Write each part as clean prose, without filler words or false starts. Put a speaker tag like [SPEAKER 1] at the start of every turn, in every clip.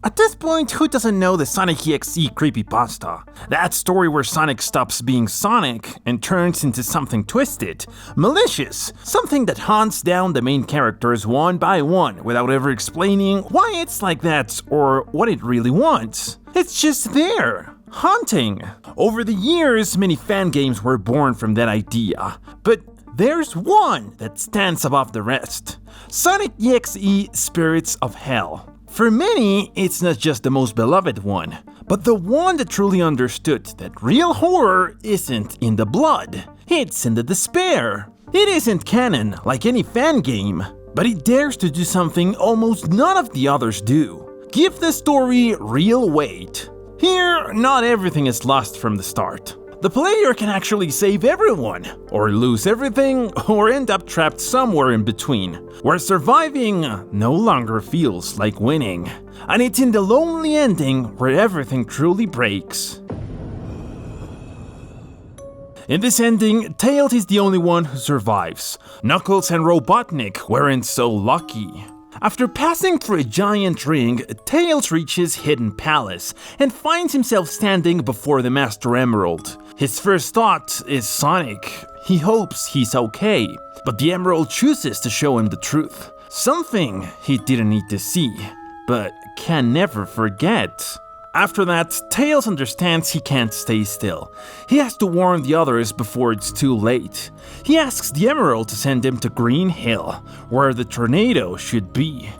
[SPEAKER 1] At this point, who doesn't know the Sonic.EXE creepypasta? That story where Sonic stops being Sonic and turns into something twisted, malicious, something that hunts down the main characters one by one without ever explaining why it's like that or what it really wants. It's just there, hunting. Over the years, many fan games were born from that idea, but there's one that stands above the rest. Sonic.EXE Spirits of Hell. For many, it's not just the most beloved one, but the one that truly understood that real horror isn't in the blood, it's in the despair. It isn't canon like any fan game, but it dares to do something almost none of the others do. Give the story real weight. Here, not everything is lost from the start. The player can actually save everyone, or lose everything, or end up trapped somewhere in between, where surviving no longer feels like winning. And it's in the lonely ending where everything truly breaks. In this ending, Tails is the only one who survives. Knuckles and Robotnik weren't so lucky. After passing through a giant ring, Tails reaches Hidden Palace and finds himself standing before the Master Emerald. His first thought is Sonic. He hopes he's okay, but the Emerald chooses to show him the truth. Something he didn't need to see, but can never forget. After that, Tails understands he can't stay still. He has to warn the others before it's too late. He asks the Emerald to send him to Green Hill, where the tornado should be.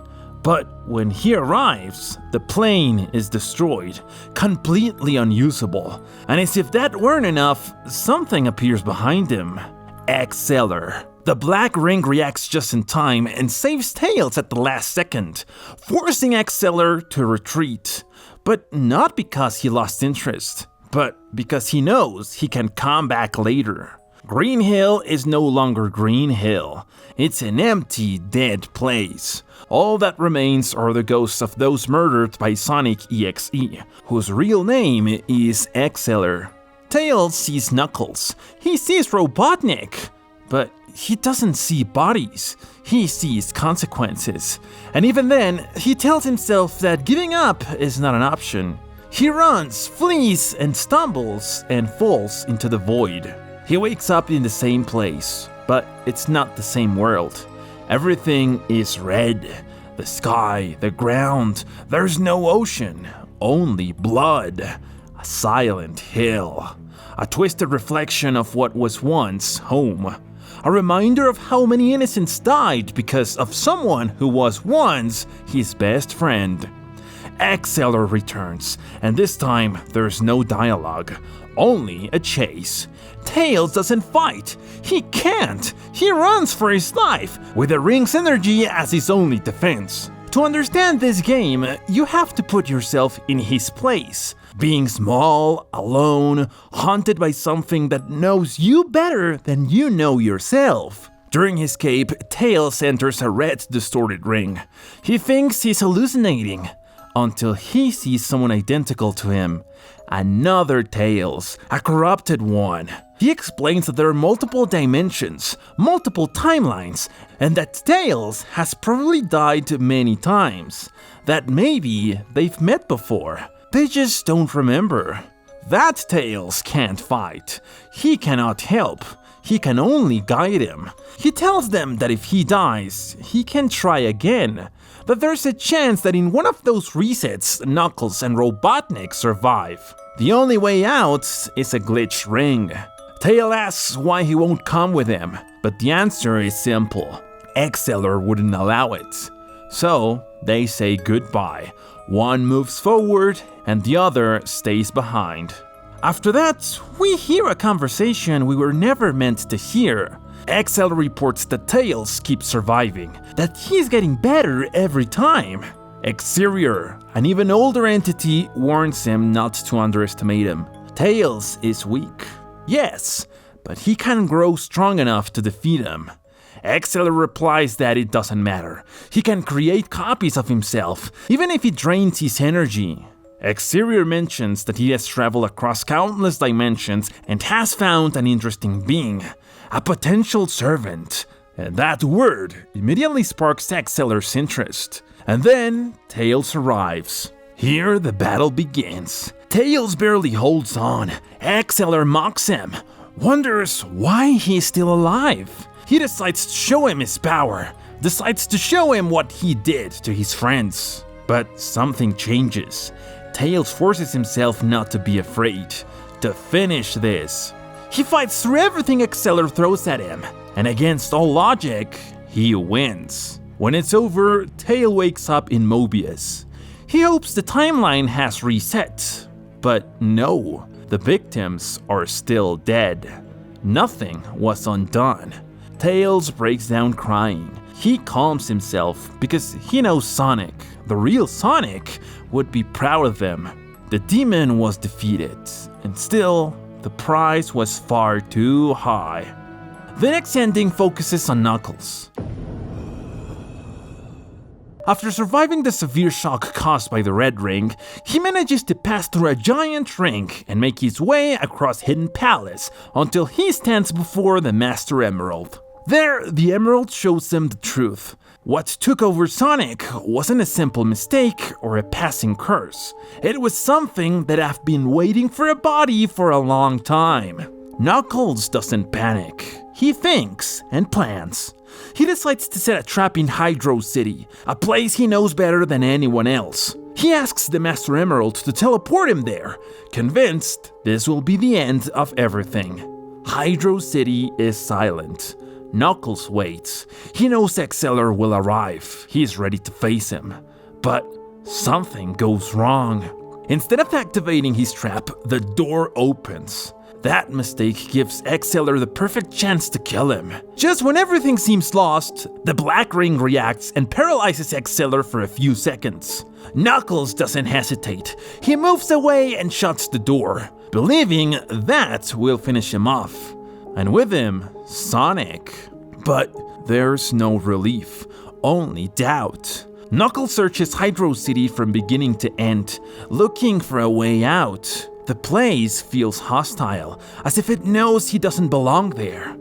[SPEAKER 1] But when he arrives, the plane is destroyed, completely unusable. And as if that weren't enough, something appears behind him. Exceller. The black ring reacts just in time and saves Tails at the last second, forcing Exceller to retreat. But not because he lost interest, but because he knows he can come back later. Green Hill is no longer Green Hill. It's an empty, dead place. All that remains are the ghosts of those murdered by Sonic.EXE, whose real name is Exceller. Tails sees Knuckles. He sees Robotnik. But he doesn't see bodies. He sees consequences. And even then, he tells himself that giving up is not an option. He runs, flees, and stumbles, and falls into the void. He wakes up in the same place, but it's not the same world. Everything is red. The sky, the ground, there's no ocean, only blood. A silent hill. A twisted reflection of what was once home. A reminder of how many innocents died because of someone who was once his best friend. Exceller returns, and this time there's no dialogue, only a chase. Tails doesn't fight. He can't. He runs for his life, with the ring's energy as his only defense. To understand this game, you have to put yourself in his place. Being small, alone, haunted by something that knows you better than you know yourself. During his escape, Tails enters a red, distorted ring. He thinks he's hallucinating, until he sees someone identical to him. Another Tails, a corrupted one. He explains that there are multiple dimensions, multiple timelines, and that Tails has probably died many times. That maybe they've met before. They just don't remember. That Tails can't fight. He cannot help. He can only guide him. He tells them that if he dies, he can try again. That there's a chance that in one of those resets, Knuckles and Robotnik survive. The only way out is a glitched ring. Tails asks why he won't come with him, but the answer is simple. Exceller wouldn't allow it. So they say goodbye. One moves forward and the other stays behind. After that, we hear a conversation we were never meant to hear. Exceller reports that Tails keeps surviving, that he's getting better every time. Exterior, an even older entity, warns him not to underestimate him. Tails is weak. Yes, but he can grow strong enough to defeat him. Exceller replies that it doesn't matter. He can create copies of himself, even if it drains his energy. Exterior mentions that he has traveled across countless dimensions and has found an interesting being, a potential servant. And that word immediately sparks Exceller's interest. And then Tails arrives. Here the battle begins. Tails barely holds on. XLR mocks him, wonders why he's still alive. He decides to show him his power, decides to show him what he did to his friends. But something changes. Tails forces himself not to be afraid, to finish this. He fights through everything XLR throws at him, and against all logic, he wins. When it's over, Tail wakes up in Mobius. He hopes the timeline has reset, but no, the victims are still dead. Nothing was undone. Tails breaks down crying. He calms himself because he knows Sonic, the real Sonic, would be proud of him. The demon was defeated, and still, the price was far too high. The next ending focuses on Knuckles. After surviving the severe shock caused by the Red Ring, he manages to pass through a giant ring and make his way across Hidden Palace until he stands before the Master Emerald. There, the Emerald shows him the truth. What took over Sonic wasn't a simple mistake or a passing curse. It was something that I've been waiting for a body for a long time. Knuckles doesn't panic. He thinks and plans. He decides to set a trap in Hydro City, a place he knows better than anyone else. He asks the Master Emerald to teleport him there, convinced this will be the end of everything. Hydro City is silent. Knuckles waits. He knows XLR will arrive. He's ready to face him. But something goes wrong. Instead of activating his trap, the door opens. That mistake gives XLR the perfect chance to kill him. Just when everything seems lost, the Black Ring reacts and paralyzes XLR for a few seconds. Knuckles doesn't hesitate. He moves away and shuts the door, believing that will finish him off. And with him, Sonic. But there's no relief, only doubt. Knuckles searches Hydro City from beginning to end, looking for a way out. The place feels hostile, as if it knows he doesn't belong there.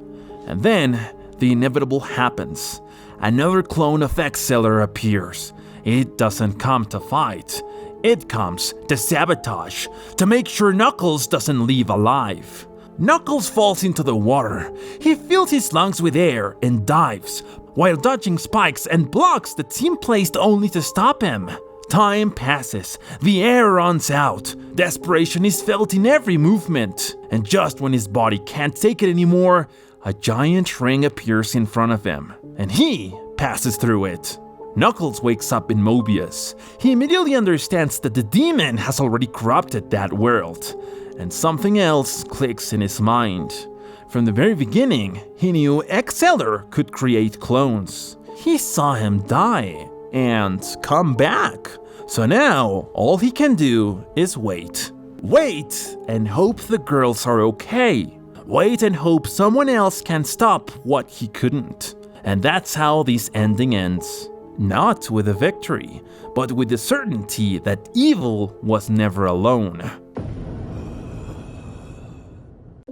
[SPEAKER 1] And then, the inevitable happens. Another clone of XLR appears. It doesn't come to fight. It comes to sabotage, to make sure Knuckles doesn't leave alive. Knuckles falls into the water. He fills his lungs with air and dives, while dodging spikes and blocks that seem placed only to stop him. Time passes, the air runs out, desperation is felt in every movement, and just when his body can't take it anymore, a giant ring appears in front of him, and he passes through it. Knuckles wakes up in Mobius. He immediately understands that the demon has already corrupted that world, and something else clicks in his mind. From the very beginning, he knew XLR could create clones. He saw him die and come back. So now, all he can do is wait. Wait and hope the girls are okay. Wait and hope someone else can stop what he couldn't. And that's how this ending ends. Not with a victory, but with the certainty that evil was never alone.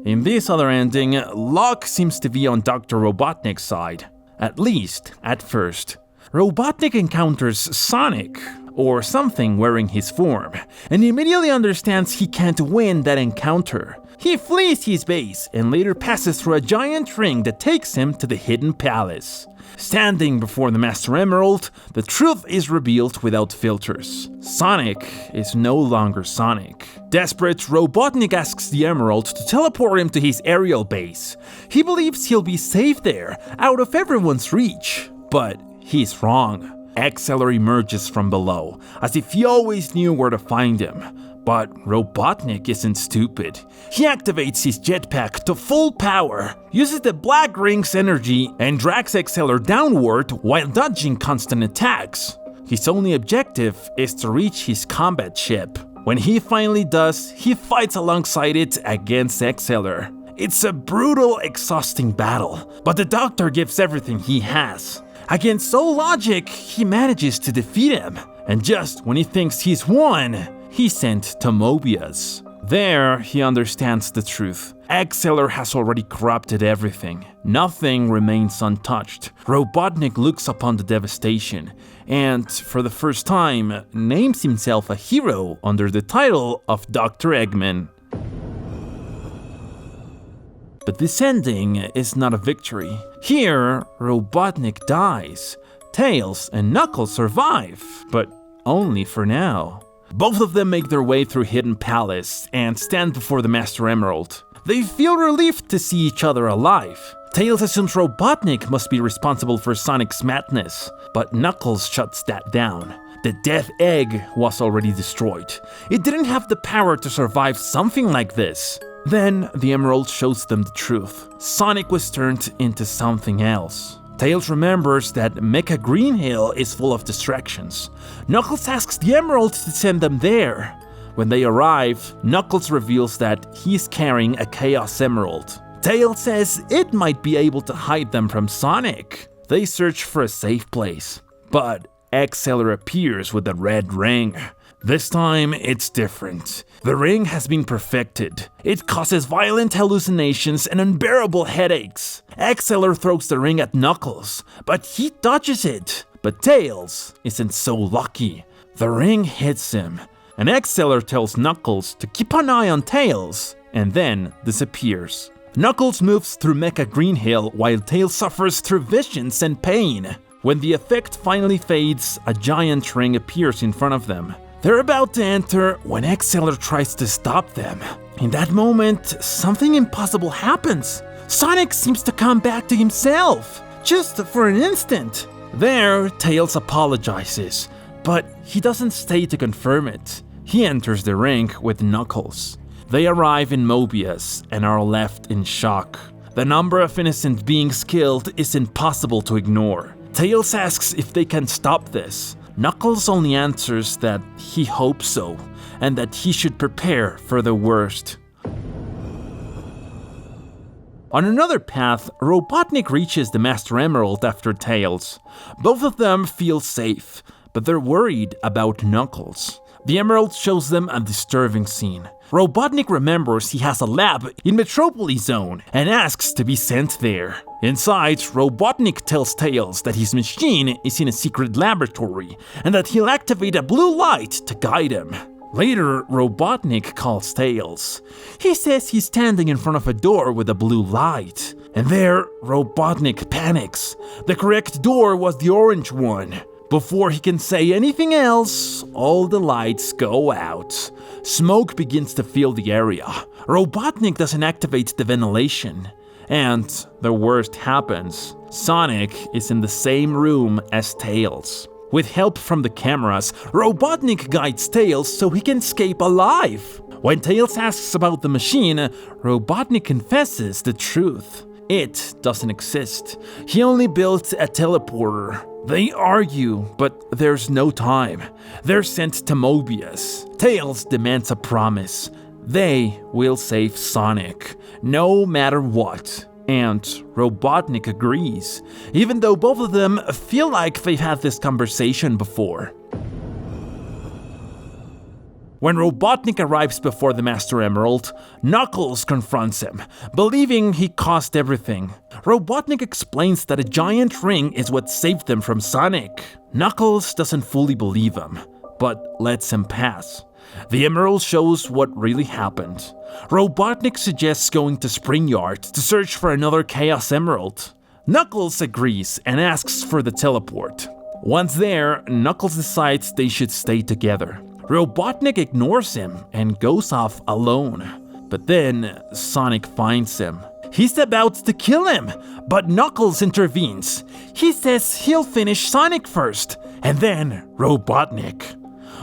[SPEAKER 1] In this other ending, luck seems to be on Dr. Robotnik's side. At least, at first. Robotnik encounters Sonic, or something wearing his form, and he immediately understands he can't win that encounter. He flees his base and later passes through a giant ring that takes him to the Hidden Palace. Standing before the Master Emerald, the truth is revealed without filters. Sonic is no longer Sonic. Desperate, Robotnik asks the Emerald to teleport him to his aerial base. He believes he'll be safe there, out of everyone's reach. But he's wrong. XLR emerges from below, as if he always knew where to find him. But Robotnik isn't stupid. He activates his jetpack to full power, uses the Black Ring's energy, and drags XLR downward while dodging constant attacks. His only objective is to reach his combat ship. When he finally does, he fights alongside it against XLR. It's a brutal, exhausting battle, but the Doctor gives everything he has. Against all logic, he manages to defeat him, and just when he thinks he's won, he's sent to Mobius. There, he understands the truth. Exceller has already corrupted everything. Nothing remains untouched. Robotnik looks upon the devastation and, for the first time, names himself a hero under the title of Dr. Eggman. But this ending is not a victory. Here, Robotnik dies. Tails and Knuckles survive, but only for now. Both of them make their way through Hidden Palace and stand before the Master Emerald. They feel relieved to see each other alive. Tails assumes Robotnik must be responsible for Sonic's madness, but Knuckles shuts that down. The Death Egg was already destroyed. It didn't have the power to survive something like this. Then the Emerald shows them the truth. Sonic was turned into something else. Tails remembers that Mecha Green Hill is full of distractions. Knuckles asks the Emerald to send them there. When they arrive, Knuckles reveals that he's carrying a Chaos Emerald. Tails says it might be able to hide them from Sonic. They search for a safe place, but Exceller appears with a red ring. This time, it's different. The ring has been perfected. It causes violent hallucinations and unbearable headaches. Exceller throws the ring at Knuckles, but he dodges it. But Tails isn't so lucky. The ring hits him, and Exceller tells Knuckles to keep an eye on Tails, and then disappears. Knuckles moves through Mecha Green Hill while Tails suffers through visions and pain. When the effect finally fades, a giant ring appears in front of them. They're about to enter when Exceller tries to stop them. In that moment, something impossible happens. Sonic seems to come back to himself, just for an instant. There, Tails apologizes, but he doesn't stay to confirm it. He enters the ring with Knuckles. They arrive in Mobius and are left in shock. The number of innocent beings killed is impossible to ignore. Tails asks if they can stop this. Knuckles only answers that he hopes so, and that he should prepare for the worst. On another path, Robotnik reaches the Master Emerald after Tails. Both of them feel safe, but they're worried about Knuckles. The Emerald shows them a disturbing scene. Robotnik remembers he has a lab in Metropolis Zone and asks to be sent there. Inside, Robotnik tells Tails that his machine is in a secret laboratory and that he'll activate a blue light to guide him. Later, Robotnik calls Tails. He says he's standing in front of a door with a blue light. And there, Robotnik panics. The correct door was the orange one. Before he can say anything else, all the lights go out. Smoke begins to fill the area. Robotnik doesn't activate the ventilation. And the worst happens. Sonic is in the same room as Tails. With help from the cameras, Robotnik guides Tails so he can escape alive. When Tails asks about the machine, Robotnik confesses the truth. It doesn't exist. He only built a teleporter. They argue, but there's no time. They're sent to Mobius. Tails demands a promise. They will save Sonic, no matter what. And Robotnik agrees, even though both of them feel like they've had this conversation before. When Robotnik arrives before the Master Emerald, Knuckles confronts him, believing he caused everything. Robotnik explains that a giant ring is what saved them from Sonic. Knuckles doesn't fully believe him, but lets him pass. The Emerald shows what really happened. Robotnik suggests going to Spring Yard to search for another Chaos Emerald. Knuckles agrees and asks for the teleport. Once there, Knuckles decides they should stay together. Robotnik ignores him and goes off alone. But then, Sonic finds him. He's about to kill him, but Knuckles intervenes. He says he'll finish Sonic first, and then Robotnik.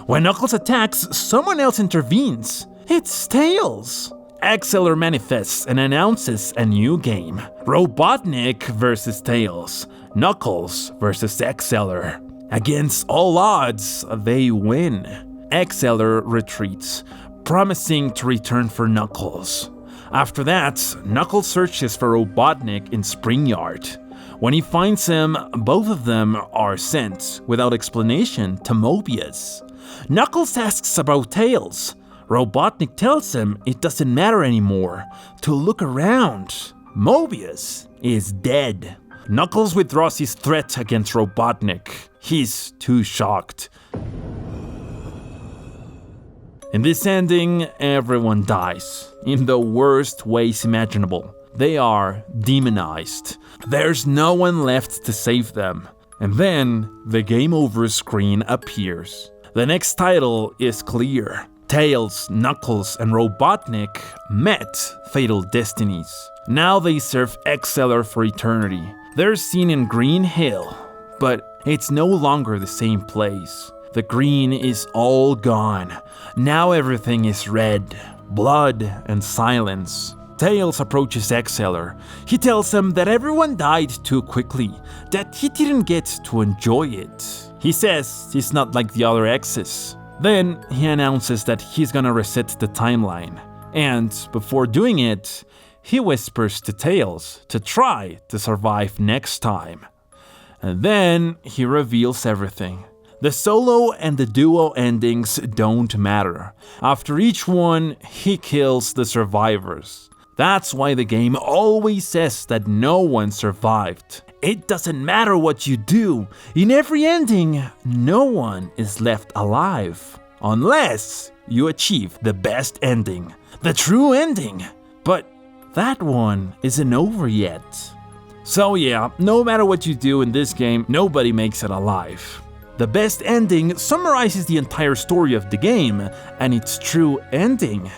[SPEAKER 1] When Knuckles attacks, someone else intervenes. It's Tails. Exceller manifests and announces a new game. Robotnik versus Tails. Knuckles versus Exceller. Against all odds, they win. Exceller retreats, promising to return for Knuckles. After that, Knuckles searches for Robotnik in Spring Yard. When he finds him, both of them are sent, without explanation, to Mobius. Knuckles asks about Tails. Robotnik tells him it doesn't matter anymore, to look around. Mobius is dead. Knuckles withdraws his threat against Robotnik. He's too shocked. In this ending, everyone dies, in the worst ways imaginable. They are demonized. There's no one left to save them. And then, the game over screen appears. The next title is clear. Tails, Knuckles, and Robotnik met fatal destinies. Now they serve Exceller for eternity. They're seen in Green Hill, but it's no longer the same place. The green is all gone. Now everything is red, blood, and silence. Tails approaches Exceller. He tells him that everyone died too quickly, that he didn't get to enjoy it. He says he's not like the other exes. Then he announces that he's gonna reset the timeline. And before doing it, he whispers to Tails to try to survive next time. And then he reveals everything. The solo and the duo endings don't matter. After each one, he kills the survivors. That's why the game always says that no one survived. It doesn't matter what you do. In every ending, no one is left alive. Unless you achieve the best ending. The true ending. But that one isn't over yet. So yeah, no matter what you do in this game, nobody makes it alive. The best ending summarizes the entire story of the game and its true ending.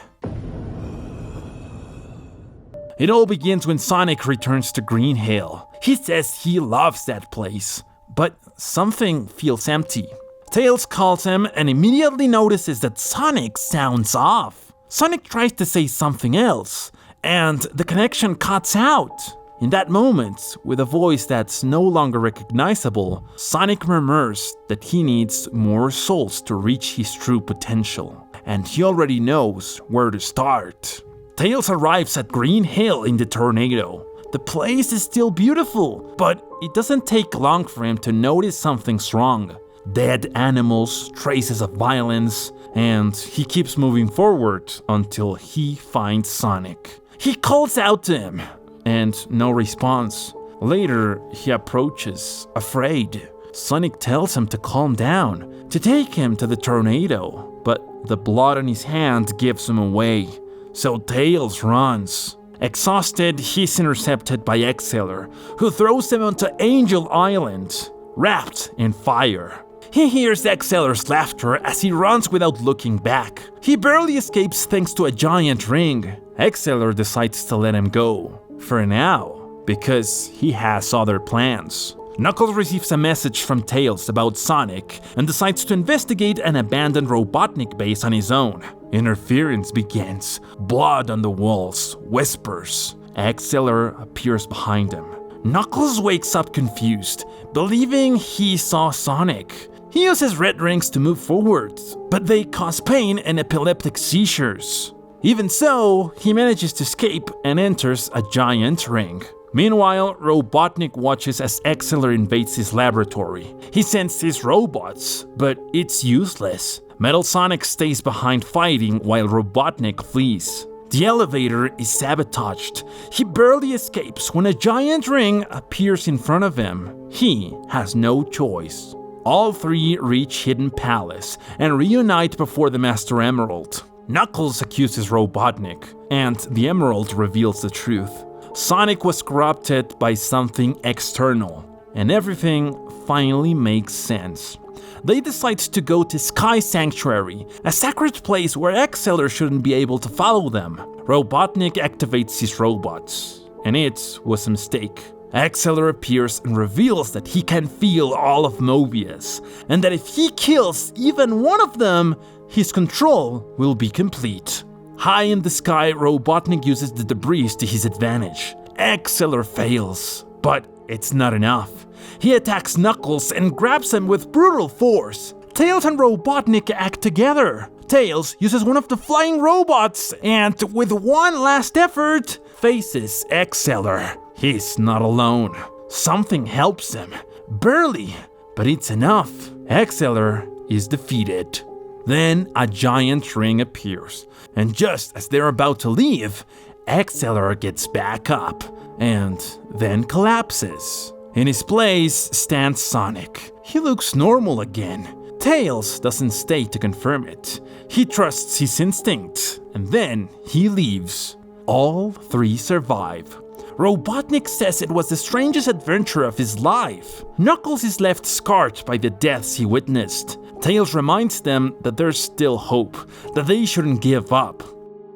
[SPEAKER 1] It all begins when Sonic returns to Green Hill. He says he loves that place, but something feels empty. Tails calls him and immediately notices that Sonic sounds off. Sonic tries to say something else, and the connection cuts out. In that moment, with a voice that's no longer recognizable, Sonic murmurs that he needs more souls to reach his true potential, and he already knows where to start. Tails arrives at Green Hill in the tornado. The place is still beautiful, but it doesn't take long for him to notice something's wrong. Dead animals, traces of violence, and he keeps moving forward until he finds Sonic. He calls out to him, and no response. Later, he approaches, afraid. Sonic tells him to calm down, to take him to the tornado, but the blood on his hand gives him away. So Tails runs. Exhausted, he's intercepted by Exceller, who throws him onto Angel Island, wrapped in fire. He hears Exceller's laughter as he runs without looking back. He barely escapes thanks to a giant ring. Exceller decides to let him go, for now, because he has other plans. Knuckles receives a message from Tails about Sonic and decides to investigate an abandoned Robotnik base on his own. Interference begins. Blood on the walls, whispers. Exceller appears behind him. Knuckles wakes up confused, believing he saw Sonic. He uses red rings to move forward, but they cause pain and epileptic seizures. Even so, he manages to escape and enters a giant ring. Meanwhile, Robotnik watches as Exceller invades his laboratory. He sends his robots, but it's useless. Metal Sonic stays behind fighting while Robotnik flees. The elevator is sabotaged. He barely escapes when a giant ring appears in front of him. He has no choice. All three reach Hidden Palace and reunite before the Master Emerald. Knuckles accuses Robotnik, and the Emerald reveals the truth. Sonic was corrupted by something external, and everything finally makes sense. They decide to go to Sky Sanctuary, a sacred place where Exceller shouldn't be able to follow them. Robotnik activates his robots, and it was a mistake. Exceller appears and reveals that he can feel all of Mobius, and that if he kills even one of them, his control will be complete. High in the sky, Robotnik uses the debris to his advantage. Exceller fails, but it's not enough. He attacks Knuckles and grabs him with brutal force. Tails and Robotnik act together. Tails uses one of the flying robots and, with one last effort, faces Exceller. He's not alone. Something helps him. Barely, but it's enough. Exceller is defeated. Then a giant ring appears, and just as they're about to leave, Accelerator gets back up and then collapses. In his place stands Sonic. He looks normal again. Tails doesn't stay to confirm it. He trusts his instinct, and then he leaves. All three survive. Robotnik says it was the strangest adventure of his life. Knuckles is left scarred by the deaths he witnessed. Tails reminds them that there's still hope, that they shouldn't give up.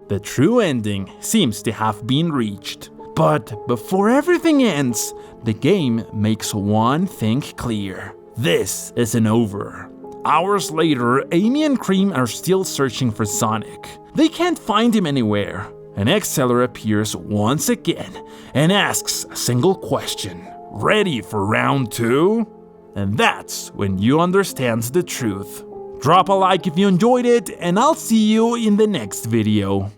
[SPEAKER 1] The true ending seems to have been reached. But before everything ends, the game makes one thing clear. This isn't over. Hours later, Amy and Cream are still searching for Sonic. They can't find him anywhere, and Accelerator appears once again and asks a single question. Ready for round 2? And that's when you understand the truth. Drop a like if you enjoyed it, and I'll see you in the next video.